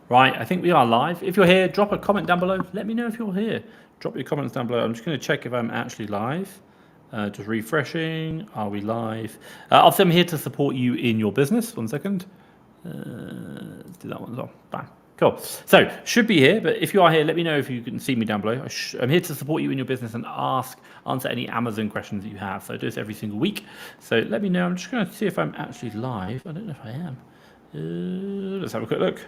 Right, I think we are live. If you're here, drop a comment down below. Let me know if you're here. Drop your comments down below. I'm just going to check if I'm actually live. Just refreshing. Are we live? Obviously, I'm here to support you in your business. 1 second. Let's do that one as well. Bang. Cool. So, should be here, but if you are here, let me know if you can see me down below. I'm here to support you in your business and answer any Amazon questions that you have. So, I do this every single week. So, let me know. I'm just going to see if I'm actually live. I don't know if I am. Let's have a quick look.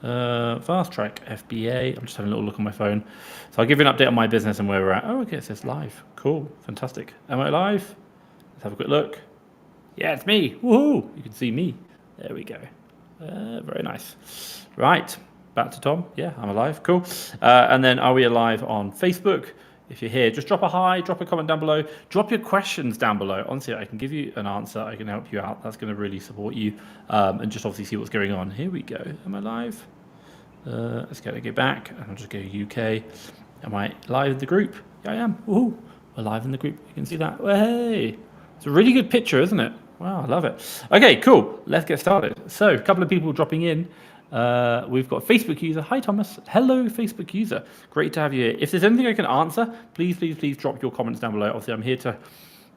Fast track FBA. I'm just having a little look on my phone. So I'll give you an update on my business and where we're at. Oh, okay, it says live. Cool, fantastic. Am I live? Let's have a quick look. Yeah, it's me. Woohoo! You can see me. There we go. Very nice. Right, back to Tom. Yeah, I'm alive. Cool. And then are we alive on Facebook? If you're here, just drop a hi, drop a comment down below, drop your questions down below. Honestly, I can give you an answer. I can help you out. That's going to really support you and just obviously see what's going on. Here we go. Am I live? Let's go back. I'll just go UK. Am I live in the group? Yeah, I am. Woohoo. We're live in the group. You can see that. Well, hey, it's a really good picture, isn't it? Wow, I love it. Okay, cool. Let's get started. So a couple of people dropping in. We've got Facebook user. Hi, Thomas. Hello, Facebook user. Great to have you here. If there's anything I can answer, please drop your comments down below. Obviously, I'm here to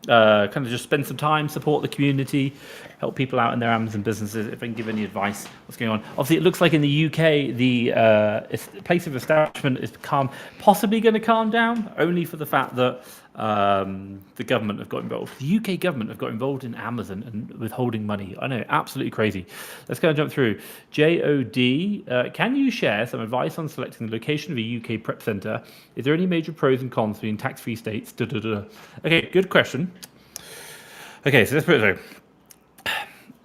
kind of just spend some time, support the community, help people out in their Amazon businesses. If I can give any advice, what's going on? Obviously, it looks like in the UK, the place of establishment is possibly going to calm down, only for the fact that the government have got involved. The UK government have got involved in Amazon and withholding money. I know, absolutely crazy. Let's go and jump through. JOD, can you share some advice on selecting the location of a UK prep center? Is there any major pros and cons between tax-free states? Okay, good question. Okay, so let's put it so.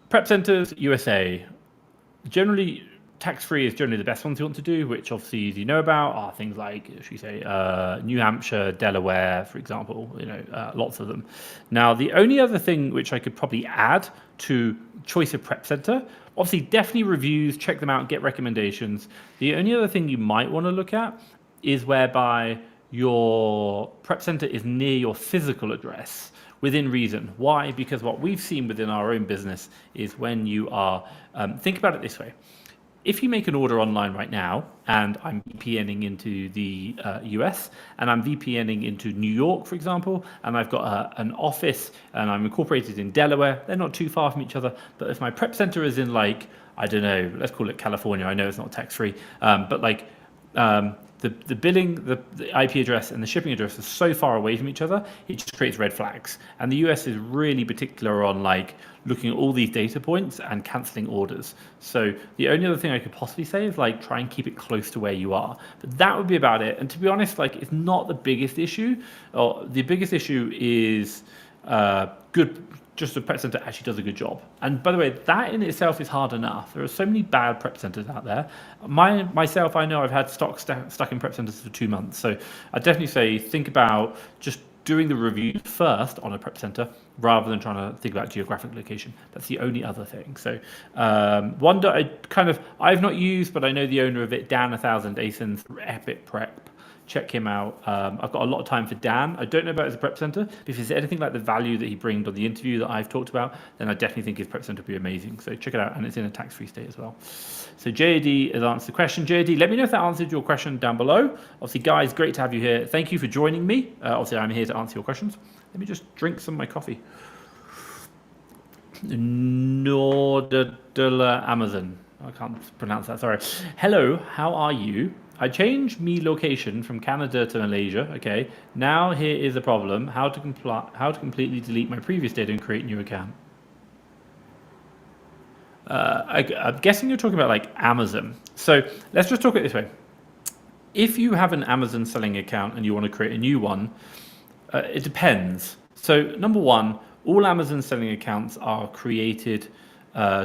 Prep centers, USA. Generally, tax-free is generally the best ones you want to do, which obviously you know about are things like, should we say, New Hampshire, Delaware, for example, lots of them. Now, the only other thing which I could probably add to choice of prep center, obviously definitely reviews, check them out, get recommendations. The only other thing you might want to look at is whereby your prep center is near your physical address within reason. Why? Because what we've seen within our own business is when you are, think about it this way. If you make an order online right now, and I'm VPNing into the US, and I'm VPNing into New York, for example, and I've got an office, and I'm incorporated in Delaware, they're not too far from each other, but if my prep center is in, like, I don't know, let's call it California, I know it's not tax-free, but like, the billing, the IP address and the shipping address are so far away from each other, it just creates red flags. And the US is really particular on like looking at all these data points and canceling orders. So the only other thing I could possibly say is like try and keep it close to where you are. But that would be about it. And to be honest, like it's not the biggest issue. Or the biggest issue is just a prep center actually does a good job. And by the way, that in itself is hard enough. There are so many bad prep centers out there. Myself, I know I've had stock stuck in prep centers for 2 months. So I definitely say think about just doing the review first on a prep center rather than trying to think about geographic location. That's the only other thing. So one that I've not used, but I know the owner of it, Dan 1000 ASINs, Epic Prep. Check him out. I've got a lot of time for Dan. I don't know about his prep center, but if there's anything like the value that he brings on the interview that I've talked about, then I definitely think his prep center would be amazing. So check it out, and it's in a tax-free state as well. So JD has answered the question. JD, let me know if that answered your question down below. Obviously, guys, great to have you here. Thank you for joining me. Obviously, I'm here to answer your questions. Let me just drink some of my coffee. Nordadula Amazon. I can't pronounce that, sorry. Hello, how are you? I changed me location from Canada to Malaysia. Okay, now here is the problem: how to completely delete my previous data and create a new account. I'm guessing you're talking about like Amazon. So let's just talk it this way: if you have an Amazon selling account and you want to create a new one, it depends. So number one, all Amazon selling accounts are created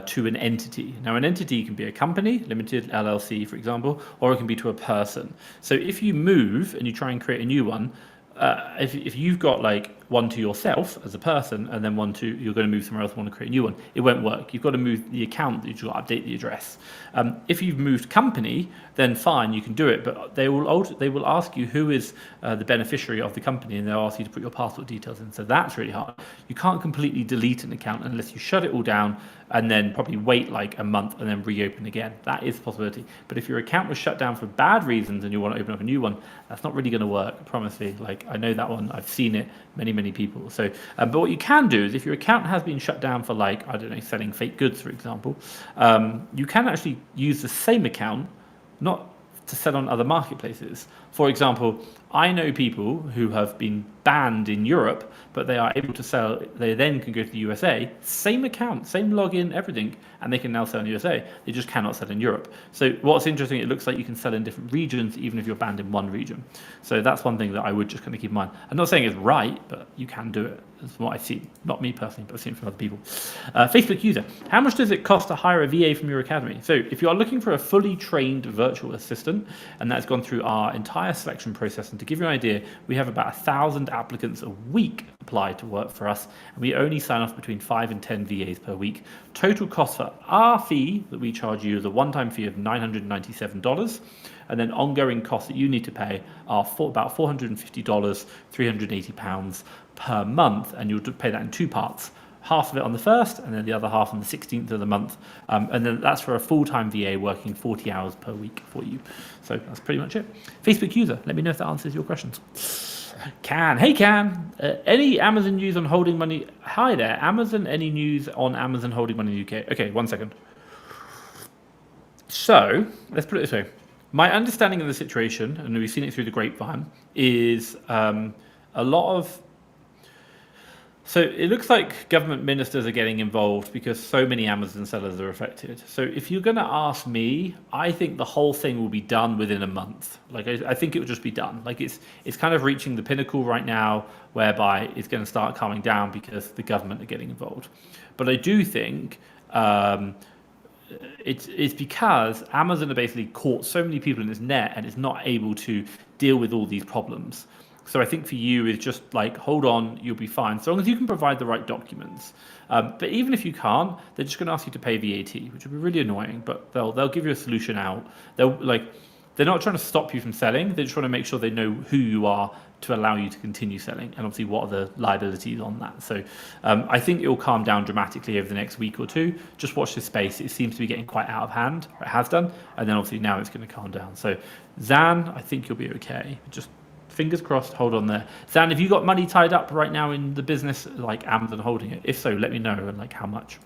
to an entity. Now, an entity can be a company, limited, LLC, for example, or it can be to a person. So if you move and you try and create a new one, if you've got like one to yourself as a person, and then one to you're going to move somewhere else, want to create a new one. It won't work. You've got to move the account. You've got to update the address. If you've moved company, then fine, you can do it. But they will ask you who is the beneficiary of the company, and they'll ask you to put your passport details in. So that's really hard. You can't completely delete an account unless you shut it all down and then probably wait like a month and then reopen again. That is a possibility. But if your account was shut down for bad reasons and you want to open up a new one, that's not really going to work, I promise you. Like, I know that one. I've seen it, many people. So, but what you can do is if your account has been shut down for, like, I don't know, selling fake goods, for example, you can actually use the same account, not to sell on other marketplaces. For example, I know people who have been banned in Europe, but they are able to sell. They then can go to the USA, same account, same login, everything, and they can now sell in the USA. They just cannot sell in Europe. So what's interesting, it looks like you can sell in different regions, even if you're banned in one region. So that's one thing that I would just kind of keep in mind. I'm not saying it's right, but you can do it. That's what I've seen. Not me personally, but I've seen it from other people. Facebook user, how much does it cost to hire a VA from your academy? So if you are looking for a fully trained virtual assistant, and that's gone through our entire selection process, and to give you an idea, we have about 1,000 applicants a week apply to work for us, and we only sign off between 5 and 10 VAs per week. Total cost for our fee that we charge you is a one-time fee of $997, and then ongoing costs that you need to pay are about $450, £380 per month, and you'll pay that in two parts. Half of it on the 1st, and then the other half on the 16th of the month. And then that's for a full-time VA working 40 hours per week for you. So that's pretty much it. Facebook user, let me know if that answers your questions. Hey Can, any Amazon news on holding money? Hi there, Amazon, any news on Amazon holding money in the UK? Okay, 1 second. So, let's put it this way. My understanding of the situation, and we've seen it through the grapevine, is a lot of... So it looks like government ministers are getting involved because so many Amazon sellers are affected. So if you're going to ask me, I think the whole thing will be done within a month. Like, I think it will just be done. Like, it's kind of reaching the pinnacle right now, whereby it's going to start calming down because the government are getting involved. But I do think it's because Amazon have basically caught so many people in this net and it's not able to deal with all these problems. So I think for you is just like, hold on, you'll be fine. So long as you can provide the right documents. But even if you can't, they're just going to ask you to pay VAT, which will be really annoying, but they'll give you a solution out. They're not trying to stop you from selling. They just want to make sure they know who you are to allow you to continue selling, and obviously what are the liabilities on that. So I think it will calm down dramatically over the next week or two. Just watch this space. It seems to be getting quite out of hand, or it has done, and then obviously now it's going to calm down. So Zan, I think you'll be okay. Just fingers crossed, hold on there. Zan, have you got money tied up right now in the business, like Amazon holding it? If so, let me know, and like how much.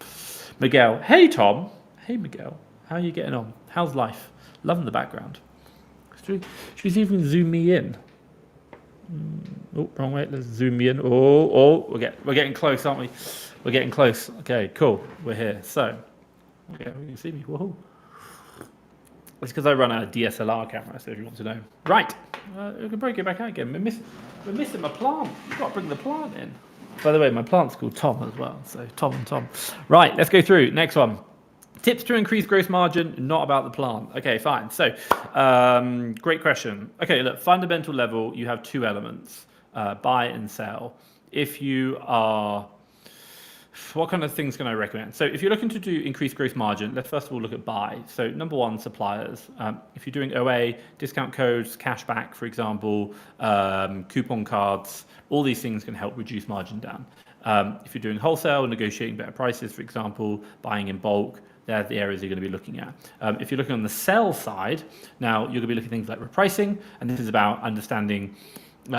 Miguel, hey Tom. Hey Miguel, how are you getting on? How's life? Loving the background. Should we see if we can zoom me in? Oh, wrong way. Let's zoom me in. Oh, we're getting close, aren't we? We're getting close. Okay, cool. We're here. So, okay, you can see me. Whoa. It's because I run a DSLR camera, so if you want to know. Right. We can break it back out again. We're missing my plant. You've got to bring the plant in. By the way, my plant's called Tom as well. So Tom and Tom. Right, let's go through. Next one. Tips to increase gross margin, not about the plant. Okay, fine. So, great question. Okay, look, fundamental level, you have two elements, buy and sell. If you are, what kind of things can I recommend? So if you're looking to do increased gross margin, let's first of all look at buy. So number one, suppliers. If you're doing OA, discount codes, cashback, for example, coupon cards, all these things can help reduce margin down. If you're doing wholesale, negotiating better prices, for example, buying in bulk, they're the areas you're going to be looking at. If you're looking on the sell side, now you're going to be looking at things like repricing, and this is about understanding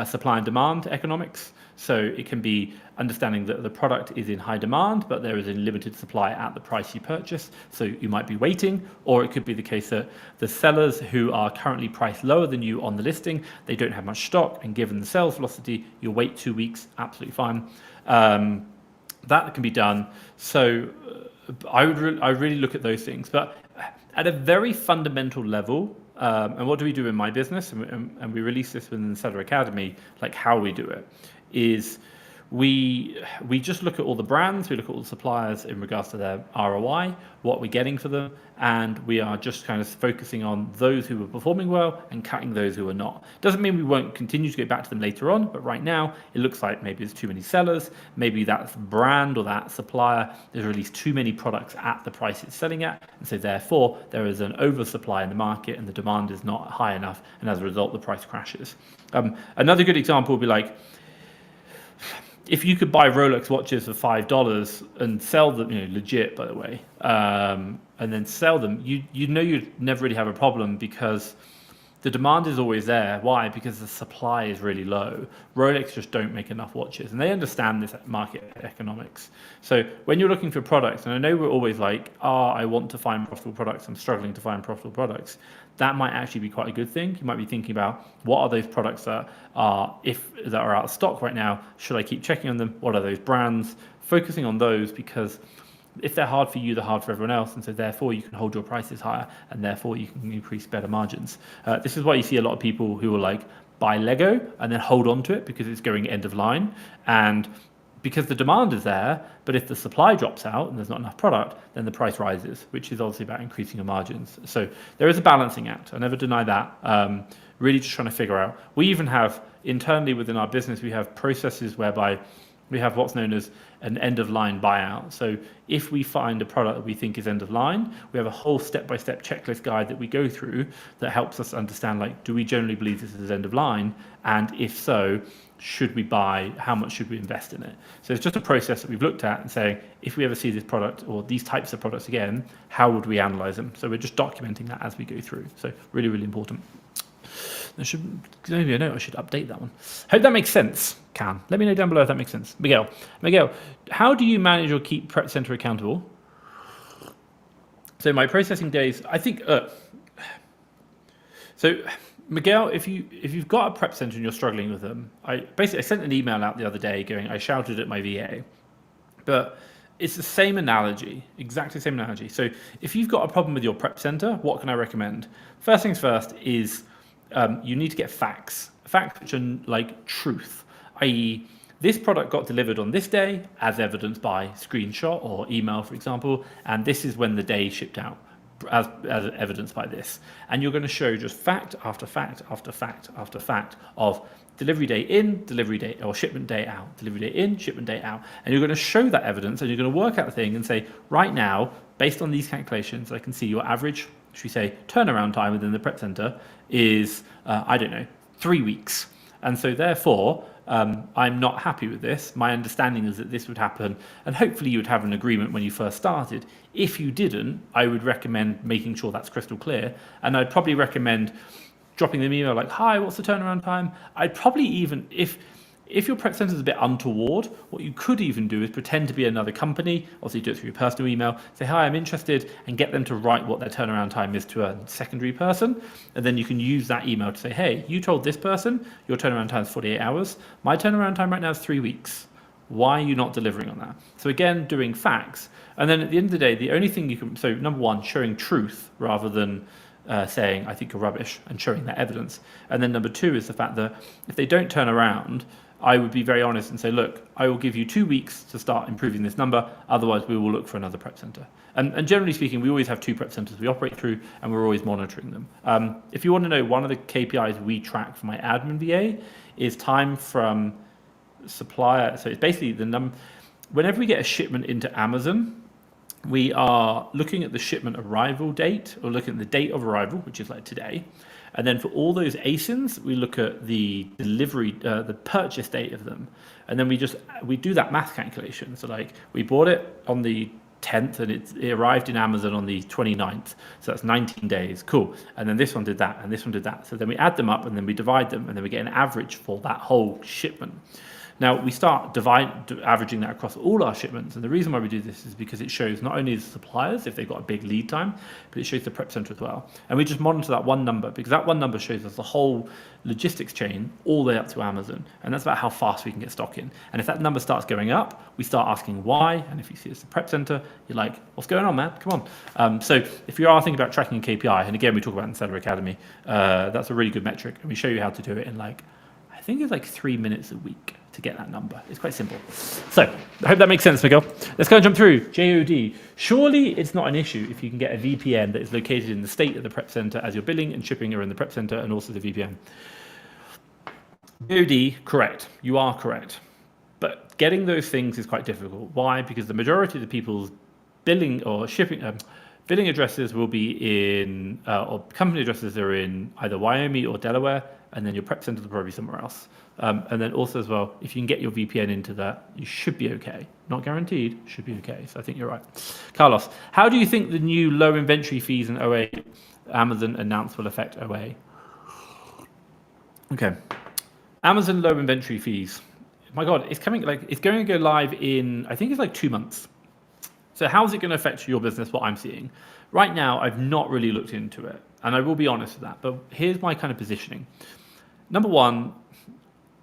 supply and demand economics. So it can be understanding that the product is in high demand, but there is a limited supply at the price you purchase. So you might be waiting, or it could be the case that the sellers who are currently priced lower than you on the listing, they don't have much stock, and given the sales velocity, you'll wait 2 weeks, absolutely fine. That can be done. So I really look at those things, but at a very fundamental level, and what do we do in my business, and we release this within the Seller Academy, like how we do it, is we just look at all the brands, we look at all the suppliers in regards to their ROI, what we're getting for them, and we are just kind of focusing on those who are performing well and cutting those who are not. Doesn't mean we won't continue to go back to them later on, but right now it looks like maybe there's too many sellers, maybe that brand or that supplier, there's released too many products at the price it's selling at, and so therefore there is an oversupply in the market and the demand is not high enough, and as a result the price crashes. Another good example would be like, if you could buy Rolex watches for $5 and sell them, legit, by the way, and then sell them, you'd never really have a problem because the demand is always there. Why? Because the supply is really low. Rolex just don't make enough watches, and they understand this market economics. So when you're looking for products, and I know we're always like, I want to find profitable products, I'm struggling to find profitable products, that might actually be quite a good thing. You might be thinking about, what are those products that are out of stock right now? Should I keep checking on them? What are those brands? Focusing on those, because if they're hard for you, they're hard for everyone else, and so therefore you can hold your prices higher, and therefore you can increase better margins. This is why you see a lot of people who will like buy Lego and then hold on to it because it's going end of line, and because the demand is there, but if the supply drops out and there's not enough product, then the price rises, which is obviously about increasing your margins. So there is a balancing act. I never deny that. Really just trying to figure out. We even have internally within our business, we have processes whereby we have what's known as an end-of-line buyout. So if we find a product that we think is end-of-line, we have a whole step-by-step checklist guide that we go through that helps us understand, like, do we generally believe this is end-of-line? And if so, should we buy? How much should we invest in it? So it's just a process that we've looked at and saying, if we ever see this product or these types of products again, how would we analyze them? So we're just documenting that as we go through. So really, really important. Maybe I know I should update that one. Hope that makes sense, Can. Let me know down below if that makes sense. Miguel, how do you manage or keep Prep Center accountable? So my processing days, I think, so Miguel, if you've got a Prep Center and you're struggling with them, I sent an email out the other day going, I shouted at my VA, but it's the same analogy, exactly the same analogy. So if you've got a problem with your Prep Center, what can I recommend? First things first is, you need to get facts which are like truth, i.e. this product got delivered on this day as evidenced by screenshot or email, for example, and this is when the day shipped out as evidenced by this. And you're going to show just fact after fact after fact after fact of delivery day in, delivery day, or shipment day out, delivery day in, shipment day out. And you're going to show that evidence, and you're going to work out the thing and say, right now, based on these calculations, I can see your average, should we say, turnaround time within the Prep Center is, 3 weeks. And so therefore, I'm not happy with this. My understanding is that this would happen, and hopefully you would have an agreement when you first started. If you didn't, I would recommend making sure that's crystal clear. And I'd probably recommend dropping them an email like, hi, what's the turnaround time? I'd probably even, if your Prep Center is a bit untoward, what you could even do is pretend to be another company. Also, you do it through your personal email. Say, hi, I'm interested, and get them to write what their turnaround time is to a secondary person. And then you can use that email to say, hey, you told this person your turnaround time is 48 hours. My turnaround time right now is 3 weeks. Why are you not delivering on that? So again, doing facts. And then at the end of the day, the only thing you can, so number one, showing truth rather than saying, I think you're rubbish, and showing that evidence. And then number two is the fact that if they don't turn around, I would be very honest and say, look, I will give you 2 weeks to start improving this number. Otherwise, we will look for another Prep Center. And generally speaking, we always have 2 Prep Centers we operate through, and we're always monitoring them. If you want to know, one of the KPIs we track for my admin VA is time from supplier. So it's basically whenever we get a shipment into Amazon, we are looking at the shipment arrival date, or looking at the date of arrival, which is like today. And then for all those ASINs, we look at the delivery, the purchase date of them. And then we do that math calculation. So like we bought it on the 10th and it arrived in Amazon on the 29th. So that's 19 days. Cool. And then this one did that and this one did that. So then we add them up and then we divide them and then we get an average for that whole shipment. Now we start averaging that across all our shipments, and the reason why we do this is because it shows not only the suppliers if they've got a big lead time, but it shows the Prep Center as well. And we just monitor that one number because that one number shows us the whole logistics chain all the way up to Amazon, and that's about how fast we can get stock in. And if that number starts going up, we start asking why. And if you see it's the Prep Center, you're like, what's going on, man? Come on. So if you are thinking about tracking KPI, and again we talk about it in Seller Academy, that's a really good metric, and we show you how to do it in I think it's 3 minutes a week. to get that number. It's quite simple. So I hope that makes sense, Miguel. Let's go and jump through JOD. Surely it's not an issue if you can get a VPN that is located in the state of the prep center as your billing and shipping are in the prep center and also the VPN. JOD, correct. You are correct. But getting those things is quite difficult. Why? Because the majority of the people's billing or shipping billing addresses will be in, or company addresses are in either Wyoming or Delaware, and then your prep center will probably be somewhere else. And then also as well, if you can get your VPN into that, you should be okay. Not guaranteed, should be okay. So I think you're right. Carlos, how do you think the new low inventory fees in OA Amazon announced will affect OA? Okay. Amazon low inventory fees. My God, it's coming, like, it's going to go live in, I think it's like 2 months. So how is it going to affect your business, what I'm seeing? Right now, I've not really looked into it, and I will be honest with that, but here's my kind of positioning. Number one,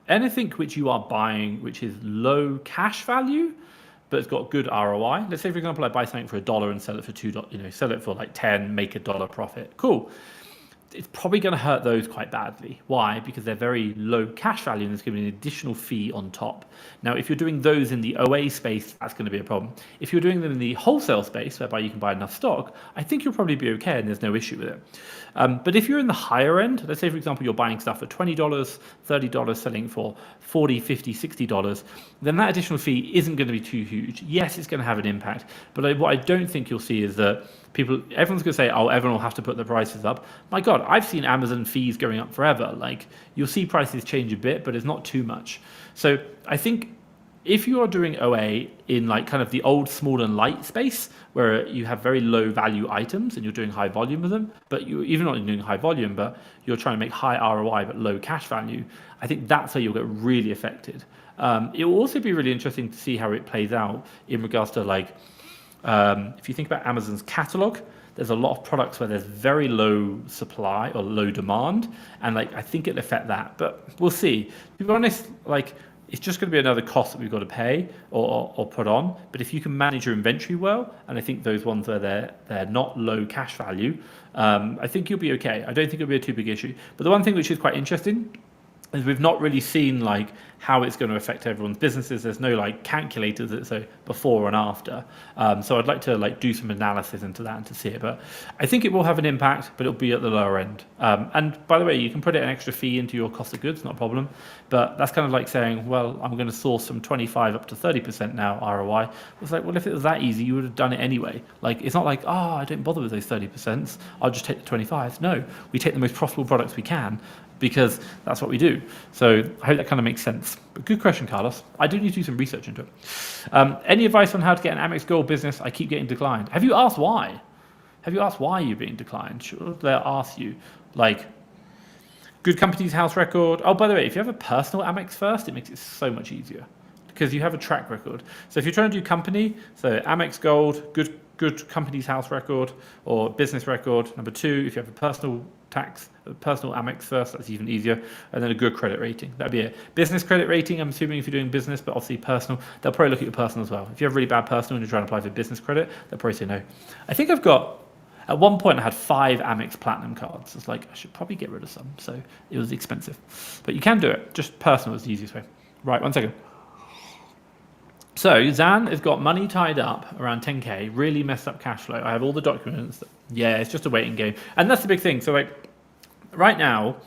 anything which you are buying which is low cash value, but it's got good ROI. Let's say, for example, I buy something for $1 and sell it for $2, sell it for like 10, make $1 profit. Cool. It's probably going to hurt those quite badly. Why? Because they're very low cash value and there's going to be an additional fee on top. Now, if you're doing those in the OA space, that's going to be a problem. If you're doing them in the wholesale space, whereby you can buy enough stock, I think you'll probably be okay and there's no issue with it. But if you're in the higher end, let's say, for example, you're buying stuff for $20, $30, selling for $40, $50, $60, then that additional fee isn't going to be too huge. Yes, it's going to have an impact, but what I don't think you'll see is that everyone's going to say, oh, everyone will have to put the prices up. My God, I've seen Amazon fees going up forever. Like, you'll see prices change a bit, but it's not too much. So I think if you are doing OA in like kind of the old small and light space where you have very low value items and you're doing high volume with them, but you're even not doing high volume, but you're trying to make high ROI but low cash value, I think that's where you'll get really affected. It will also be really interesting to see how it plays out in regards to like, if you think about Amazon's catalog, there's a lot of products where there's very low supply or low demand, and like I think it'll affect that, but we'll see. To be honest, like it's just going to be another cost that we've got to pay or put on. But if you can manage your inventory well, and I think those ones where they're not low cash value, I think you'll be okay. I don't think it'll be a too big issue. But the one thing which is quite interesting is we've not really seen like how it's going to affect everyone's businesses. There's no like calculators that say before and after. So I'd like to like do some analysis into that and to see it. But I think it will have an impact, but it'll be at the lower end. And by the way, you can put an extra fee into your cost of goods, not a problem. But that's kind of like saying, well, I'm going to source from 25 up to 30% now ROI. It's like, well, if it was that easy, you would have done it anyway. Like, it's not like, oh, I don't bother with those 30%. I'll just take the 25. No, we take the most profitable products we can, because that's what we do. So I hope that kind of makes sense. But good question, Carlos. I do need to do some research into it. Any advice on how to get an Amex Gold business? I keep getting declined. Have you asked why? Have you asked why you're being declined? Should they ask you, like, good company's house record? Oh, by the way, if you have a personal Amex first, it makes it so much easier because you have a track record. So if you're trying to do company, so Amex Gold, good company's house record or business record. Number 2, if you have a personal Amex first, that's even easier, and then a good credit rating. That'd be it. Business credit rating, I'm assuming if you're doing business, but obviously personal, they'll probably look at your personal as well. If you have really bad personal and you're trying to apply for business credit, they'll probably say no. I think at one point I had 5 Amex Platinum cards. It's like, I should probably get rid of some, so it was expensive. But you can do it, just personal is the easiest way. Right, 1 second. So Zan has got money tied up around 10K, really messed up cash flow. I have all the documents. Yeah, it's just a waiting game. And that's the big thing. So like right now,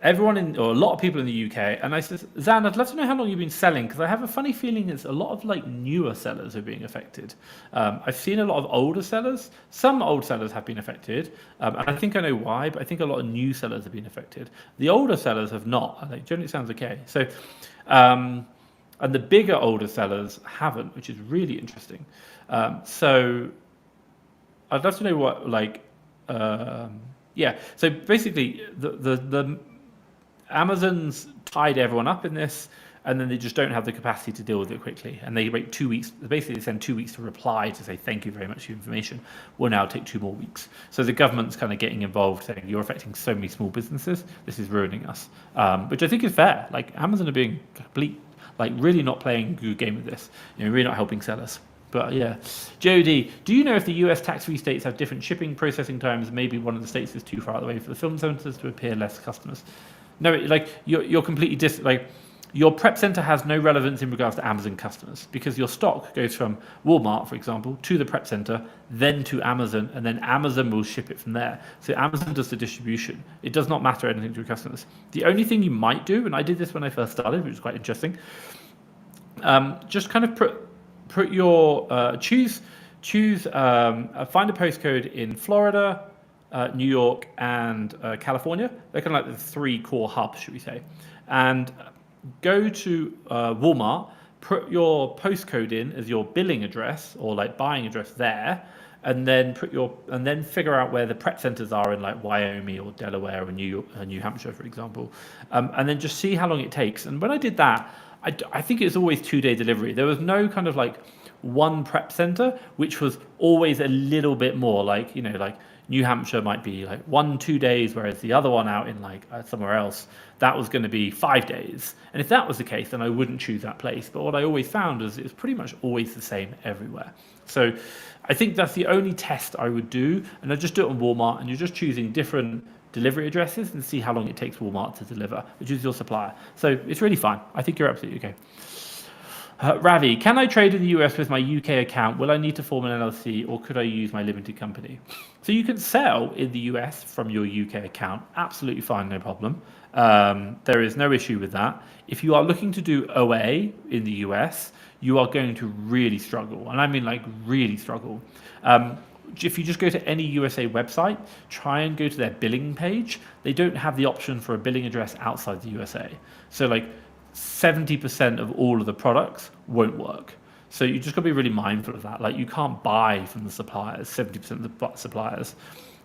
or a lot of people in the UK, and I said, Zan, I'd love to know how long you've been selling, because I have a funny feeling it's a lot of like newer sellers are being affected. I've seen a lot of older sellers. Some old sellers have been affected, and I think I know why, but I think a lot of new sellers have been affected. The older sellers have not. I think generally it sounds okay. So, and the bigger older sellers haven't, which is really interesting. So I'd love to know what, like, yeah. So basically, the Amazon's tied everyone up in this, and then they just don't have the capacity to deal with it quickly. And they wait 2 weeks. Basically, they send 2 weeks to reply to say, thank you very much for your information. Will now take 2 more weeks. So the government's kind of getting involved, saying, you're affecting so many small businesses. This is ruining us, which I think is fair. Like, Amazon are being really not playing a good game with this. Really not helping sellers. But yeah, Jody, do you know if the US tax-free states have different shipping processing times? Maybe one of the states is too far away for the film centers to appear less customers. No, like you're completely your prep center has no relevance in regards to Amazon customers because your stock goes from Walmart, for example, to the prep center, then to Amazon, and then Amazon will ship it from there. So Amazon does the distribution. It does not matter anything to your customers. The only thing you might do, and I did this when I first started, which is quite interesting, just kind of put your find a postcode in Florida, New York, and California. They're kind of like the 3 core hubs, should we say, and go to Walmart, put your postcode in as your billing address or like buying address there, and then figure out where the prep centers are in like Wyoming or Delaware or New Hampshire, for example, and then just see how long it takes. And when I did that, I think it's always 2-day delivery. There was no kind of like one prep center, which was always a little bit more like, like New Hampshire might be like 1-2 days, whereas the other one out in like somewhere else, that was going to be 5 days. And if that was the case, then I wouldn't choose that place. But what I always found is it was pretty much always the same everywhere. So I think that's the only test I would do. And I just do it on Walmart, and you're just choosing different delivery addresses and see how long it takes Walmart to deliver, which is your supplier. So it's really fine. I think you're absolutely okay. Ravi, can I trade in the US with my UK account? Will I need to form an LLC, or could I use my limited company? So you can sell in the US from your UK account. Absolutely fine, no problem. There is no issue with that. If you are looking to do OA in the US, you are going to really struggle. And I mean like really struggle. If you just go to any USA website, try and go to their billing page. They don't have the option for a billing address outside the USA. So like 70% of all of the products won't work. So you just got to be really mindful of that. Like you can't buy from the suppliers, 70% of the suppliers.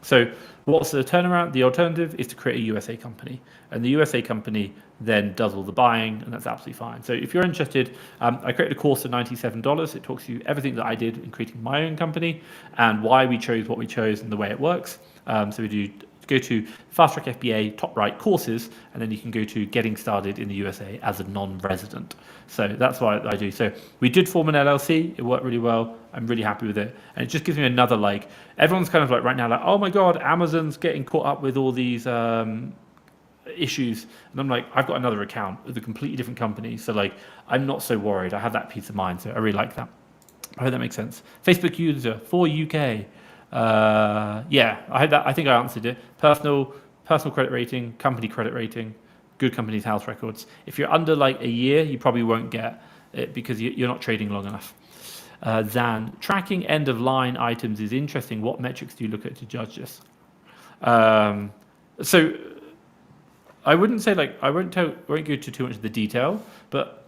So what's the turnaround? The alternative is to create a USA company, and the USA company then does all the buying, and that's absolutely fine. So if you're interested, I created a course for $97. It talks you everything that I did in creating my own company and why we chose what we chose and the way it works. So we do go to Fast Track FBA, top right courses, and then you can go to getting started in the USA as a non-resident. So that's what I do. So we did form an LLC. It worked really well. I'm really happy with it. And it just gives me another, like, everyone's kind of like right now, like, oh my God, Amazon's getting caught up with all these issues. And I'm like, I've got another account with a completely different company. So like, I'm not so worried. I have that peace of mind. So I really like that. I hope that makes sense. Facebook user for UK. Yeah, I had that. I think I answered it. Personal credit rating, company credit rating, good company's house records. If you're under like a year, you probably won't get it because you're not trading long enough. Zan, tracking end of line items is interesting. What metrics do you look at to judge this? So I wouldn't say like I won't go into too much of the detail, but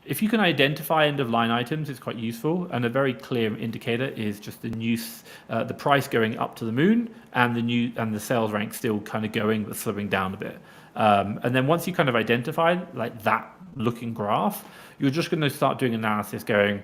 if you can identify end of line items, it's quite useful. And a very clear indicator is just the price going up to the moon, and the sales rank still kind of going but slowing down a bit. And then once you kind of identify like that looking graph, you're just going to start doing analysis going,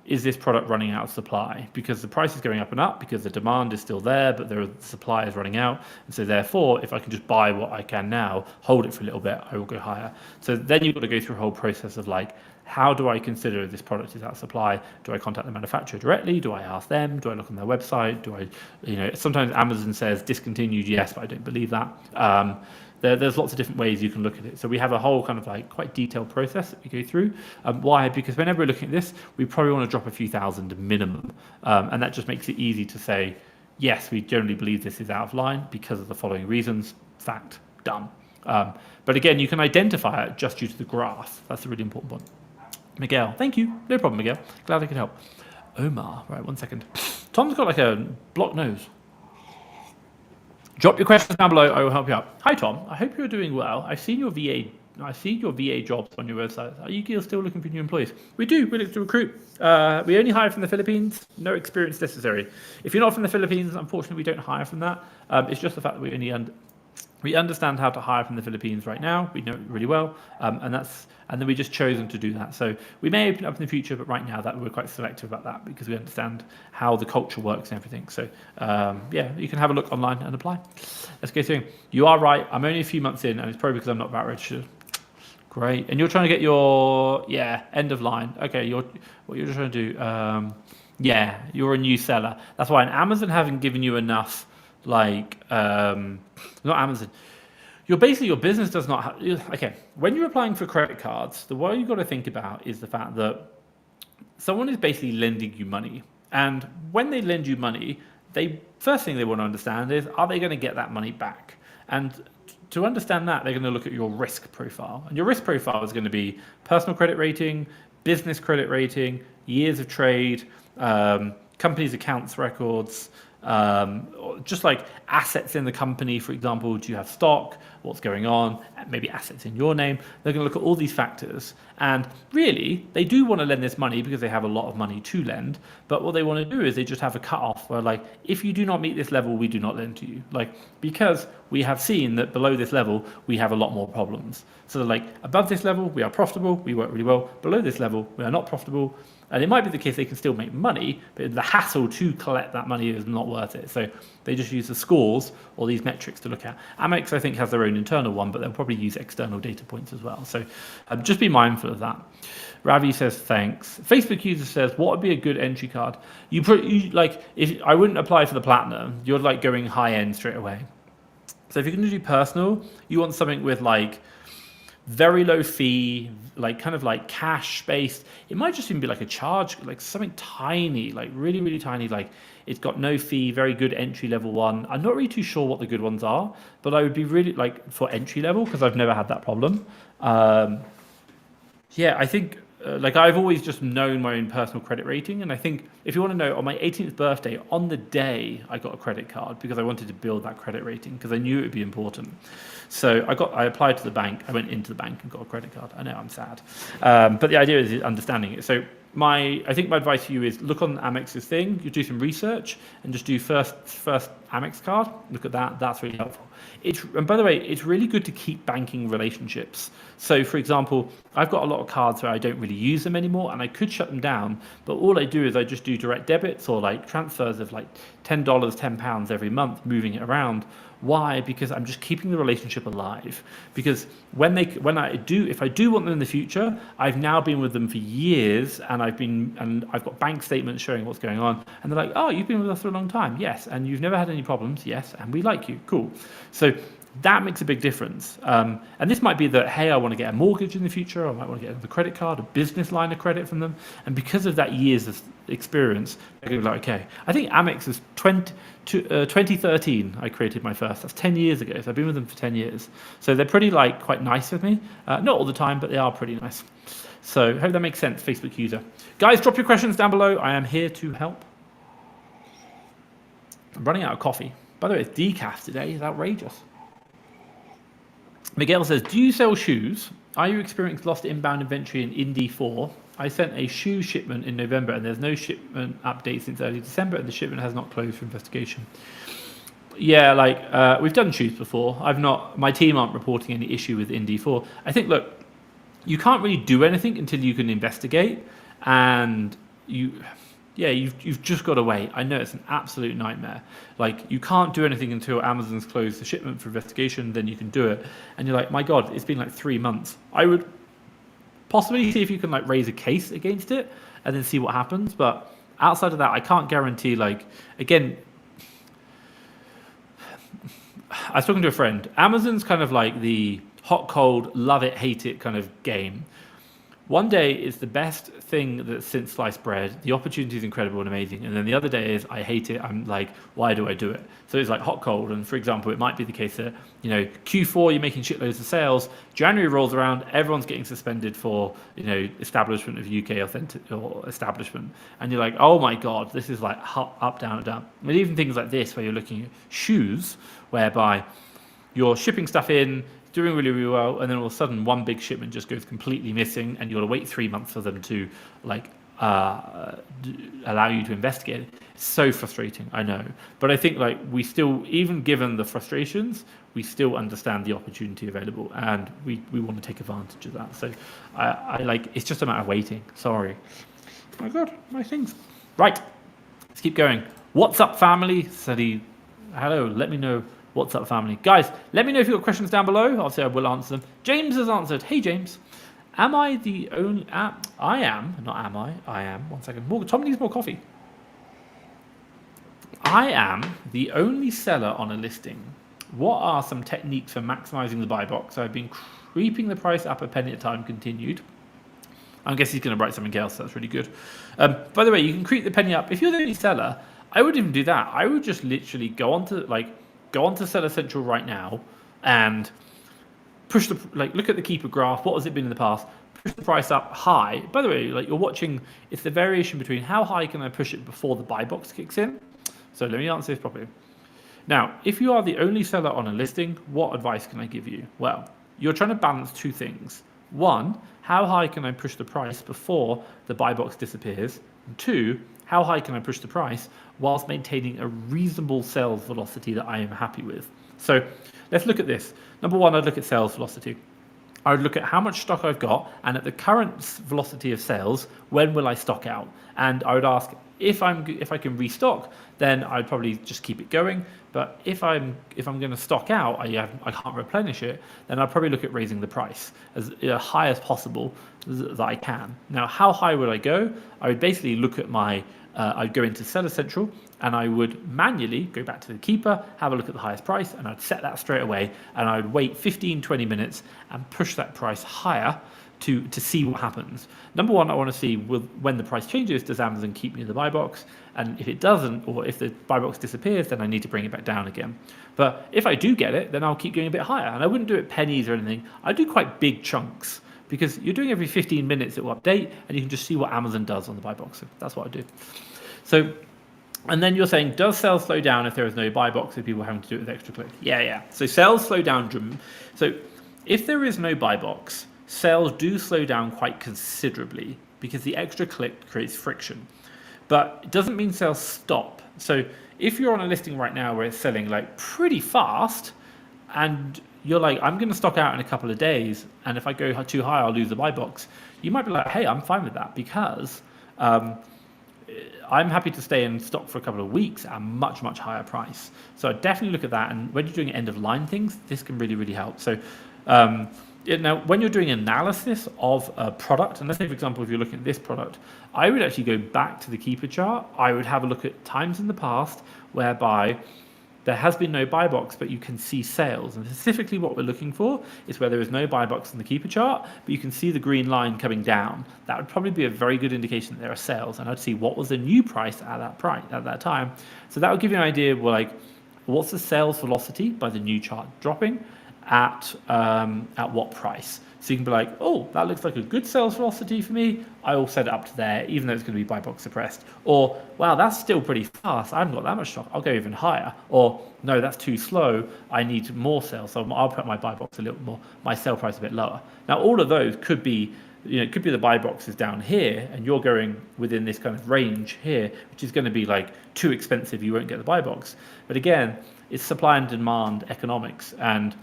is this product running out of supply? Because the price is going up and up because the demand is still there, but there are suppliers running out. And so therefore, if I can just buy what I can now, hold it for a little bit, I will go higher. So then you've got to go through a whole process of like, how do I consider this product is out of supply? Do I contact the manufacturer directly? Do I ask them? Do I look on their website? Do I, sometimes Amazon says discontinued, yes, but I don't believe that. There's lots of different ways you can look at it. So we have a whole kind of like quite detailed process that we go through. Why? Because whenever we're looking at this, we probably want to drop a few thousand minimum. And that just makes it easy to say, yes, we generally believe this is out of line because of the following reasons. Fact, done. But again, you can identify it just due to the graph. That's a really important one. Miguel, thank you. No problem, Miguel. Glad I could help. Omar, right, 1 second. Tom's got like a blocked nose. Drop your questions down below. I will help you out. Hi, Tom. I hope you're doing well. I've seen your VA jobs on your website. Are you still looking for new employees? We do. We look to recruit. We only hire from the Philippines. No experience necessary. If you're not from the Philippines, unfortunately, we don't hire from that. It's just the fact that we understand how to hire from the Philippines right now. We know it really well, and then we just chosen to do that. So we may open it up in the future, but right now that we're quite selective about that because we understand how the culture works and everything. So yeah, you can have a look online and apply. Let's go through. You are right. I'm only a few months in, and it's probably because I'm not VAT registered. Great. And you're trying to get your end of line. Okay. What you're just trying to do. You're a new seller. That's why Amazon haven't given you enough. Like not Amazon, your business does not have, okay, when you're applying for credit cards, the way you've got to think about is the fact that someone is basically lending you money. And when they lend you money, first thing they want to understand is, are they going to get that money back? And to understand that, they're going to look at your risk profile. And your risk profile is going to be personal credit rating, business credit rating, years of trade, company's accounts records, just like assets in the company, for example. Do you have stock? What's going on? Maybe assets in your name. They're going to look at all these factors. And really, they do want to lend this money because they have a lot of money to lend. But what they want to do is they just have a cutoff where, like, if you do not meet this level, we do not lend to you. Like, because we have seen that below this level, we have a lot more problems. So, like, above this level, we are profitable, we work really well. Below this level, we are not profitable. And it might be the case they can still make money, but the hassle to collect that money is not worth it. So they just use the scores or these metrics to look at. Amex, I think, has their own internal one, but they'll probably use external data points as well. So just be mindful of that. Ravi says, thanks. Facebook user says, what would be a good entry card? You like, if I wouldn't apply for the platinum, you're like going high end straight away. So if you're going to do personal, you want something with like very low fee, like kind of like cash based. It might just even be like a charge, like something tiny, like really, really tiny. Like it's got no fee, very good entry level one. I'm not really too sure what the good ones are, but I would be really like for entry level because I've never had that problem. Yeah, I think like I've always just known my own personal credit rating. And I think if you want to know, on my 18th birthday, on the day, I got a credit card because I wanted to build that credit rating because I knew it would be important. So I applied to the bank. I went into the bank and got a credit card. I know, I'm sad. But the idea is understanding it. So I think my advice to you is look on Amex's thing, you do some research and just do first Amex card. Look at that. That's really helpful. And by the way, it's really good to keep banking relationships. So for example, I've got a lot of cards where I don't really use them anymore and I could shut them down, but all I do is I just do direct debits or like transfers of like $10, £10 every month, moving it around. Why? Because I'm just keeping the relationship alive. Because if I do want them in the future, I've now been with them for years, and I've got bank statements showing what's going on, and they're like, "Oh, you've been with us for a long time, yes, and you've never had any problems, yes, and we like you, cool." So that makes a big difference. And this might be that, hey, I want to get a mortgage in the future, or I might want to get a credit card, a business line of credit from them. And because of that years of experience, they're going to be like, okay, I think Amex is 2013, I created my first. That's 10 years ago. So I've been with them for 10 years. So they're pretty like quite nice with me. Not all the time, but they are pretty nice. So I hope that makes sense, Facebook user. Guys, drop your questions down below. I am here to help. I'm running out of coffee. By the way, it's decaf today. It's outrageous. Miguel says, do you sell shoes? Are you experiencing lost inbound inventory in Indy 4? I sent a shoe shipment in November and there's no shipment update since early December and the shipment has not closed for investigation. Yeah, like we've done shoes before. My team aren't reporting any issue with Indy 4. I think, look, you can't really do anything until you can investigate, and you've just got to wait. I know it's an absolute nightmare. Like, you can't do anything until Amazon's closed the shipment for investigation, then you can do it. And you're like, my God, it's been like 3 months. I would possibly see if you can like raise a case against it and then see what happens. But outside of that, I can't guarantee, like, again, I was talking to a friend. Amazon's kind of like the hot, cold, love it, hate it kind of game. One day is the best thing that's since sliced bread. The opportunity is incredible and amazing. And then the other day is, I hate it. I'm like, why do I do it? So it's like hot, cold. And for example, it might be the case that, Q4, you're making shitloads of sales. January rolls around, everyone's getting suspended for, establishment of UK authentic or establishment. And you're like, oh my God, this is like up, down, and down. And even things like this, where you're looking at shoes, whereby you're shipping stuff in, doing really, really well, and then all of a sudden one big shipment just goes completely missing and you've got to wait 3 months for them to allow you to investigate it. It's so frustrating, I know. But I think like we still, even given the frustrations, we still understand the opportunity available and we want to take advantage of that. So I like, it's just a matter of waiting. Sorry. Oh my God, my things. Right, let's keep going. What's up, family? Hello, let me know. What's up, family? Guys, let me know if you've got questions down below. Obviously, I will answer them. James has answered. Hey, James. Am I the only... I am. Not am I. I am. 1 second. Tom needs more coffee. I am the only seller on a listing. what are some techniques for maximizing the buy box? I've been creeping the price up a penny at a time, continued. I guess he's going to write something else. That's really good. By the way, you can creep the penny up. If you're the only seller, I wouldn't even do that. I would just literally go onto Seller Central right now and push the, look at the keeper graph. What has it been in the past? Push the price up high. By the way, you're watching, it's the variation between how high can I push it before the buy box kicks in. So let me answer this properly. Now, if you are the only seller on a listing, what advice can I give you? Well, you're trying to balance two things. One, how high can I push the price before the buy box disappears? And two, how high can I push the price whilst maintaining a reasonable sales velocity that I am happy with? So let's look at this. Number one, I'd look at sales velocity. I would look at how much stock I've got, and at the current velocity of sales, when will I stock out? And I would ask, if I can restock, then I'd probably just keep it going. But if I'm going to stock out, I can't replenish it, then I'd probably look at raising the price as high as possible that I can. Now, how high would I go? I would basically look at my I'd go into Seller Central and I would manually go back to the keeper, have a look at the highest price, and I'd set that straight away, and I would wait 15-20 minutes and push that price higher to see what happens. Number one, I want to see when the price changes, does Amazon keep me in the buy box? And if it doesn't, or if the buy box disappears, then I need to bring it back down again. But if I do get it, then I'll keep going a bit higher. And I wouldn't do it pennies or anything. I do quite big chunks, because you're doing every 15 minutes, it will update, and you can just see what Amazon does on the buy box. So that's what I do. So, and then you're saying, does sales slow down if there is no buy box, if people are having to do it with extra click? Yeah. So sales slow down. So if there is no buy box, sales do slow down quite considerably because the extra click creates friction. But it doesn't mean sales stop. So if you're on a listing right now where it's selling pretty fast, and you're like, I'm going to stock out in a couple of days, and if I go too high, I'll lose the buy box. You might be like, hey, I'm fine with that, because I'm happy to stay in stock for a couple of weeks at a much, much higher price. So definitely look at that. And when you're doing end of line things, this can really, really help. So now, when you're doing analysis of a product, and let's say, for example, if you're looking at this product, I would actually go back to the keeper chart. I would have a look at times in the past whereby there has been no buy box, but you can see sales. And specifically what we're looking for is where there is no buy box in the keeper chart, but you can see the green line coming down. That would probably be a very good indication that there are sales. And I'd see what was the new price at that time. So that would give you an idea of what's the sales velocity by the new chart dropping at what price. So you can be like, oh, that looks like a good sales velocity for me. I will set it up to there, even though it's going to be buy box suppressed. Or, wow, that's still pretty fast. I haven't got that much stock. I'll go even higher. Or, no, that's too slow. I need more sales. So I'll put my buy box a little more, my sell price a bit lower. Now, all of those could be, it could be the buy box is down here and you're going within this kind of range here, which is going to be too expensive. You won't get the buy box. But again, it's supply and demand economics, and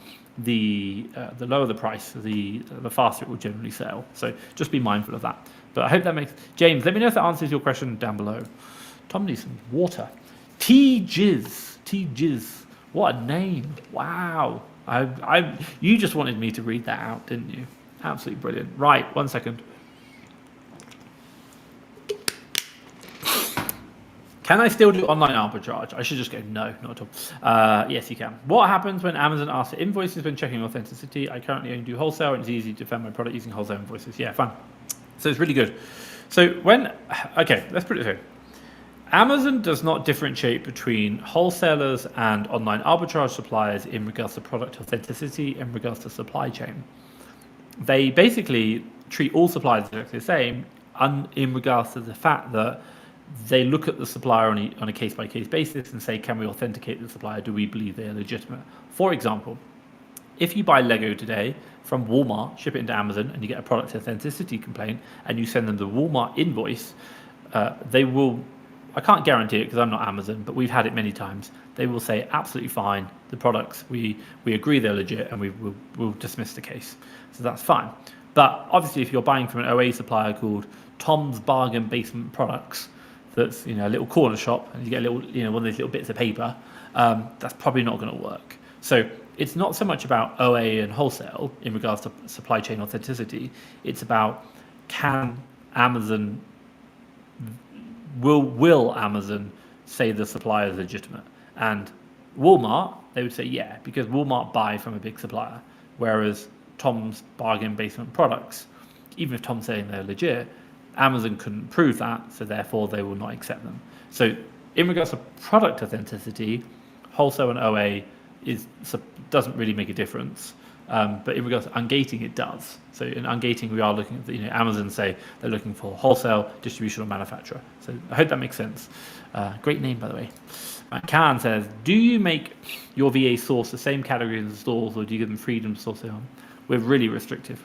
the lower the price, the faster it will generally sell. So just be mindful of that. But I hope that makes... James, let me know if that answers your question down below. Tom needs some water. T-Jizz. What a name. Wow. You just wanted me to read that out, didn't you? Absolutely brilliant. Right, 1 second. Can I still do online arbitrage? I should just go, no, not at all. Yes, you can. What happens when Amazon asks for invoices when checking authenticity? I currently only do wholesale, and it's easy to defend my product using wholesale invoices. Yeah, fine. So it's really good. So okay, let's put it here. Amazon does not differentiate between wholesalers and online arbitrage suppliers in regards to product authenticity, in regards to supply chain. They basically treat all suppliers exactly the same in regards to the fact that they look at the supplier on a case-by-case basis and say, can we authenticate the supplier? Do we believe they are legitimate? For example, if you buy Lego today from Walmart, ship it into Amazon, and you get a product authenticity complaint, and you send them the Walmart invoice, they will, I can't guarantee it because I'm not Amazon, but we've had it many times. They will say, absolutely fine, the products, we agree they're legit, and we'll dismiss the case. So that's fine. But obviously, if you're buying from an OA supplier called Tom's Bargain Basement Products, that's a little corner shop, and you get a little one of these little bits of paper, that's probably not going to work. So it's not so much about OA and wholesale in regards to supply chain authenticity. It's about, can Amazon will Amazon say the supplier is legitimate? And Walmart, they would say yeah, because Walmart buy from a big supplier, whereas Tom's bargain basement products, even if Tom's saying they're legit, Amazon couldn't prove that, so therefore they will not accept them. So in regards to product authenticity, wholesale and OA doesn't really make a difference. But in regards to ungating, it does. So in ungating, we are looking at, Amazon say they're looking for wholesale, distribution, or manufacturer. So I hope that makes sense. Great name, by the way. Khan says, do you make your VA source the same categories as stores, or do you give them freedom to source their own? We're really restrictive.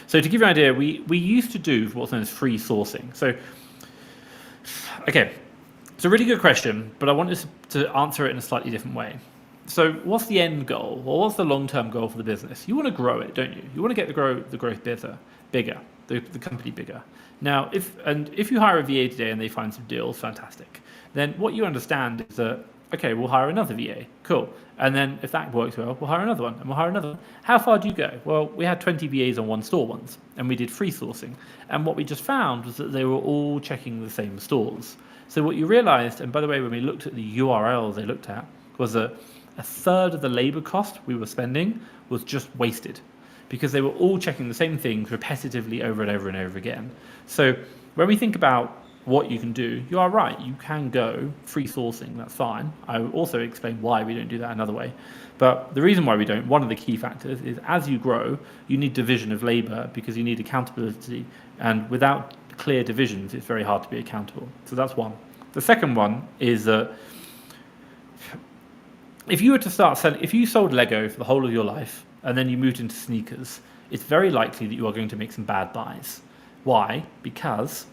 So to give you an idea, we used to do what's known as free sourcing. So, okay, it's a really good question, but I wanted to answer it in a slightly different way. So what's the end goal? Well, what's the long-term goal for the business? You want to grow it, don't you? You want to get the growth bigger, the company bigger. Now, if you hire a VA today and they find some deals, fantastic. Then what you understand is that, okay, we'll hire another VA, cool. And then if that works well, we'll hire another one, and we'll hire another one. How far do you go? Well, we had 20 VAs on one store once, and we did free sourcing. And what we just found was that they were all checking the same stores. So what you realized, and by the way, when we looked at the URLs they looked at, was that a third of the labor cost we were spending was just wasted because they were all checking the same things repetitively over and over and over again. So when we think about what you can do, you are right, you can go free sourcing, that's fine. I will also explain why we don't do that another way. But the reason why we don't, one of the key factors is as you grow, you need division of labor because you need accountability, and without clear divisions, it's very hard to be accountable. So that's one. The second one is that if you were to start selling, if you sold Lego for the whole of your life and then you moved into sneakers, it's very likely that you are going to make some bad buys. Why? Because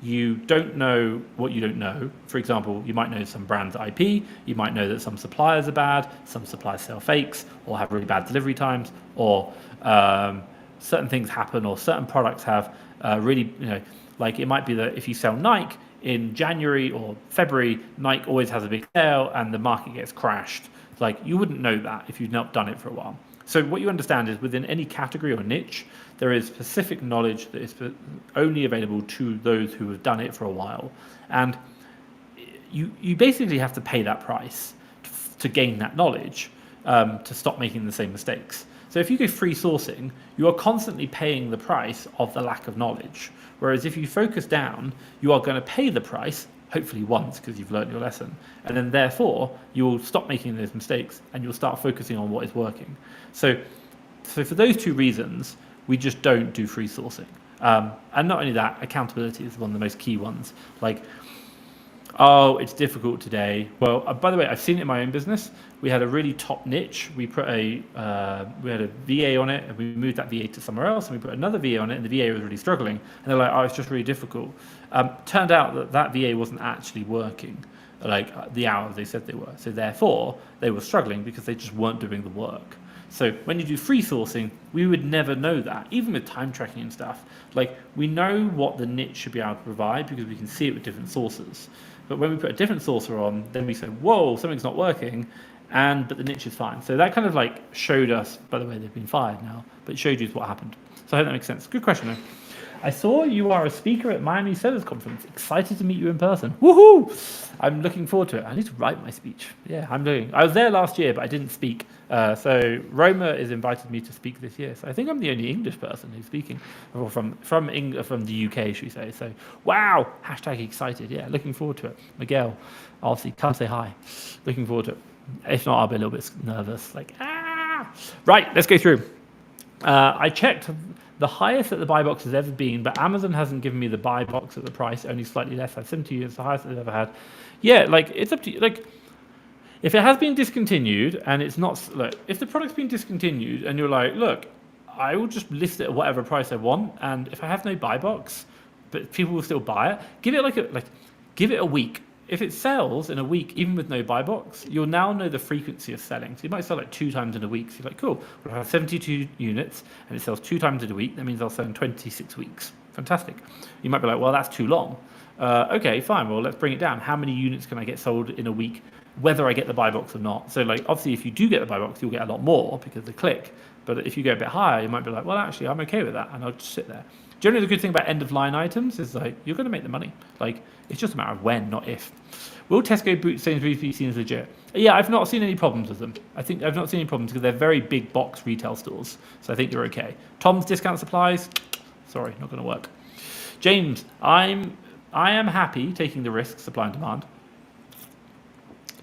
you don't know what you don't know. For example, you might know some brand's IP, you might know that some suppliers are bad, some suppliers sell fakes or have really bad delivery times, or certain things happen, or certain products have really, like it might be that if you sell Nike in January or February, Nike always has a big sale and the market gets crashed. Like you wouldn't know that if you've not done it for a while. So what you understand is within any category or niche, there is specific knowledge that is only available to those who have done it for a while. And you basically have to pay that price to gain that knowledge, to stop making the same mistakes. So if you go free sourcing, you are constantly paying the price of the lack of knowledge. Whereas if you focus down, you are going to pay the price, hopefully once because you've learned your lesson. And then therefore, you will stop making those mistakes and you'll start focusing on what is working. So for those two reasons, we just don't do free sourcing. And not only that, accountability is one of the most key ones. Like, oh, it's difficult today. Well, by the way, I've seen it in my own business. We had a really top niche. We put we had a VA on it, and we moved that VA to somewhere else, and we put another VA on it, and the VA was really struggling. And they're like, oh, it's just really difficult. Turned out that VA wasn't actually working like the hours they said they were. So therefore, they were struggling because they just weren't doing the work. So when you do free sourcing, we would never know that, even with time tracking and stuff. Like, we know what the niche should be able to provide because we can see it with different sources. But when we put a different sourcer on, then we say, whoa, something's not working, but the niche is fine. So that kind of like showed us, by the way, they've been fired now, but it showed you what happened. So I hope that makes sense. Good question, though. I saw you are a speaker at Miami Sellers Conference. Excited to meet you in person. Woohoo! I'm looking forward to it. I need to write my speech. Yeah, I was there last year, but I didn't speak. So Roma has invited me to speak this year. So I think I'm the only English person who's speaking, or from the UK, should we say. So wow, #excited. Yeah, looking forward to it. Miguel, obviously, come say hi. Looking forward to it. If not, I'll be a little bit nervous. Like, Right, let's go through. I checked the highest that the buy box has ever been, but Amazon hasn't given me the buy box at the price, only slightly less. I've sent to you, it's the highest they've ever had. Yeah, like, it's up to you. Like, if it has been discontinued and it's not, look, if the product's been discontinued and you're like, look, I will just list it at whatever price I want, and if I have no buy box, but people will still buy it, give it a week. If it sells in a week, even with no buy box, you'll now know the frequency of selling. So you might sell like 2 times in a week. So you're like, cool, we'll have 72 units and it sells 2 times in a week. That means I'll sell in 26 weeks. Fantastic. You might be like, well, that's too long. Okay, fine. Well, let's bring it down. How many units can I get sold in a week, whether I get the buy box or not? So like, obviously, if you do get the buy box, you'll get a lot more because of the click. But if you go a bit higher, you might be like, well, actually, I'm okay with that. And I'll just sit there. generally the good thing about end of line items is like you're going to make the money. Like it's just a matter of when, not if. Will Tesco boot Sainsbury's be seen as legit? Yeah, I've not seen any problems with them. I think I've not seen any problems because they're very big box retail stores. So I think you're okay. Tom's discount supplies, sorry, not going to work. James, I am happy taking the risk, supply and demand.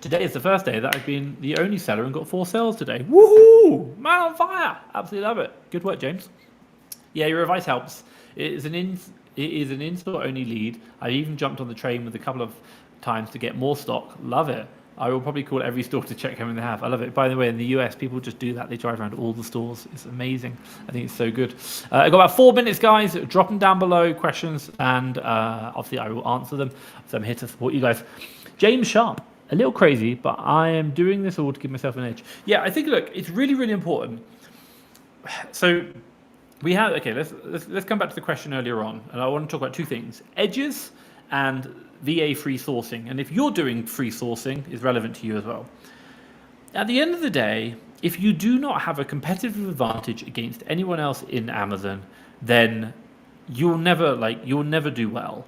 Today is the first day that I've been the only seller and got 4 sales today. Woohoo! Man on fire! Absolutely love it. Good work, James. Yeah, your advice helps. It is an in-store only lead. I even jumped on the train with a couple of times to get more stock. Love it. I will probably call every store to check how many they have. I love it. By the way, in the US, people just do that. They drive around all the stores. It's amazing. I think it's so good. I've got about 4 minutes, guys. Drop them down below, questions, and obviously I will answer them. So I'm here to support you guys. James Sharp, a little crazy, but I am doing this all to give myself an edge. Yeah, I think, look, it's really, really important. So we have, okay, let's come back to the question earlier on. And I want to talk about 2 things. Edges and VA free sourcing, and if you're doing free sourcing, is relevant to you as well. At the end of the day, if you do not have a competitive advantage against anyone else in Amazon, then you'll never do well.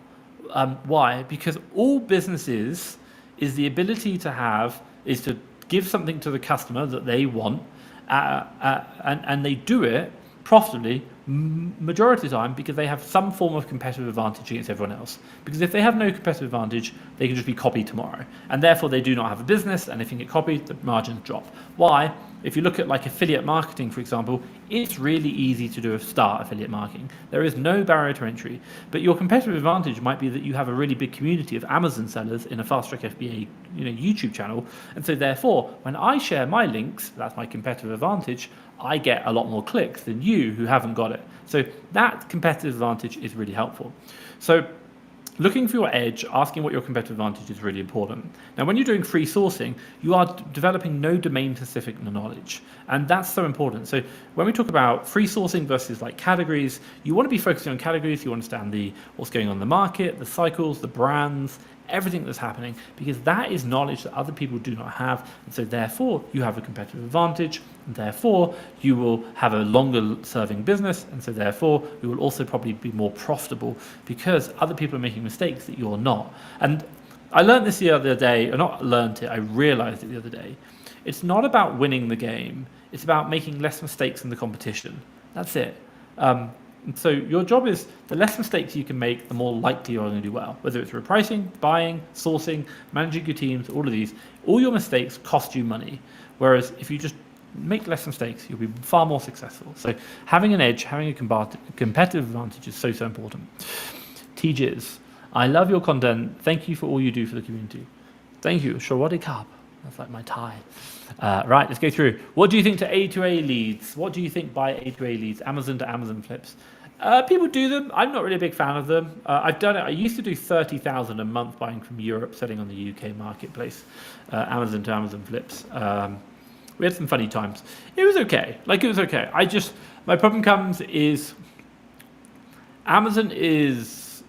Why? Because all businesses is the ability to give something to the customer that they want, and they do it profitably majority of the time because they have some form of competitive advantage against everyone else. Because if they have no competitive advantage, they can just be copied tomorrow, and therefore they do not have a business, and if you get copied, the margins drop. Why? If you look at like affiliate marketing, for example, it's really easy to start affiliate marketing. There is no barrier to entry, but your competitive advantage might be that you have a really big community of Amazon sellers in a Fast Track FBA YouTube channel, and so therefore when I share my links, that's my competitive advantage, I get a lot more clicks than you who haven't got it. So that competitive advantage is really helpful. So looking for your edge, asking what your competitive advantage is really important. Now, when you're doing free sourcing, you are developing no domain-specific knowledge, and that's so important. So when we talk about free sourcing versus like categories, you want to be focusing on categories. You understand what's going on in the market, the cycles, the brands, everything that's happening, because that is knowledge that other people do not have, and so therefore you have a competitive advantage, and therefore you will have a longer serving business, and so therefore you will also probably be more profitable because other people are making mistakes that you're not. And I learned this the other day, or not learned it, I realized it the other day. It's not about winning the game, it's about making less mistakes in the competition. That's it. And so your job is, the less mistakes you can make, the more likely you're going to do well. Whether it's through pricing, buying, sourcing, managing your teams, all of these, all your mistakes cost you money. Whereas if you just make less mistakes, you'll be far more successful. So having an edge, having a competitive advantage is so, so important. TJs, I love your content. Thank you for all you do for the community. Thank you. Shawadi Kab. That's like my tie. Right, let's go through. What do you think to A2A leads? What do you think by A2A leads? Amazon to Amazon flips. People do them. I'm not really a big fan of them. I've done it. I used to do 30,000 a month buying from Europe, selling on the UK marketplace. Amazon to Amazon flips. We had some funny times. It was okay. It was okay. My problem comes is Amazon is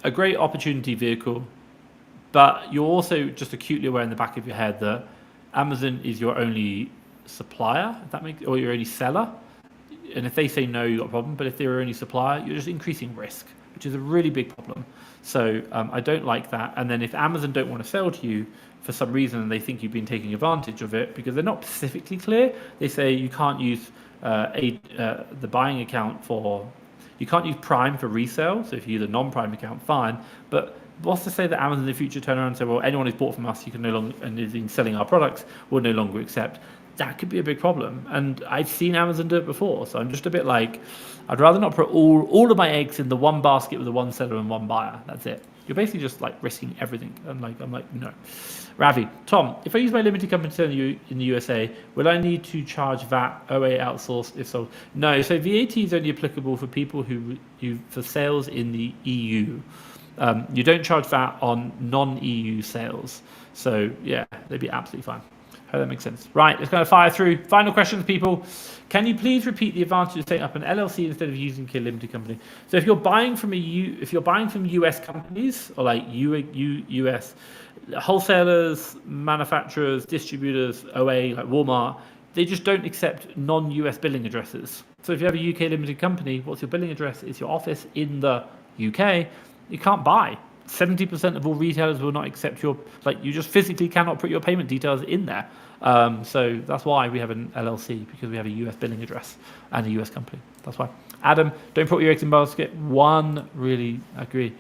a great opportunity vehicle, but you're also just acutely aware in the back of your head that Amazon is your only supplier, if that makes, or your only seller. And if they say no, you've got a problem. But if they're your only supplier, you're just increasing risk, which is a really big problem. So I don't like that. And then if Amazon don't want to sell to you for some reason, and they think you've been taking advantage of it because they're not specifically clear, they say you can't use the buying account you can't use Prime for resale. So if you use a non-Prime account, fine. But what's to say that Amazon in the future turn around and say, well, anyone who's bought from us, you can no longer, and is in selling our products, will no longer accept. That could be a big problem. And I've seen Amazon do it before. So I'm just a bit like, I'd rather not put all of my eggs in the one basket with the one seller and one buyer. That's it. You're basically just like risking everything. I'm like, no. Ravi, Tom, if I use my limited company in the USA, will I need to charge VAT, OA outsourced? If so, no. So VAT is only applicable for people who for sales in the EU. You don't charge VAT on non-EU sales. So yeah, they'd be absolutely fine. Hope that makes sense. Right, let's kind of fire through. Final questions, people. Can you please repeat the advantage of setting up an LLC instead of using a limited company? So if you're buying from US companies or like US wholesalers, manufacturers, distributors, OA like Walmart, they just don't accept non-US billing addresses. So if you have a UK limited company, what's your billing address? It's your office in the UK. You can't buy. 70% of all retailers will not accept your, you just physically cannot put your payment details in there. So that's why we have an LLC, because we have a US billing address and a US company. That's why. Adam, don't put your eggs in basket. One, really agree.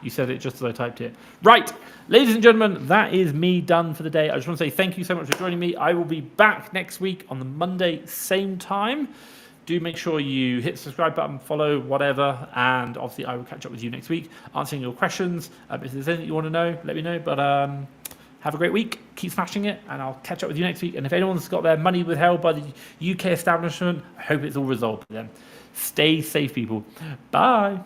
You said it just as I typed it. Right, ladies and gentlemen, that is me done for the day. I just want to say thank you so much for joining me. I will be back next week on the Monday, same time. Do make sure you hit the subscribe button, follow, whatever, and obviously I will catch up with you next week, answering your questions. If there's anything you want to know, let me know. But have a great week. Keep smashing it, and I'll catch up with you next week. And if anyone's got their money withheld by the UK establishment, I hope it's all resolved for them. Stay safe, people. Bye.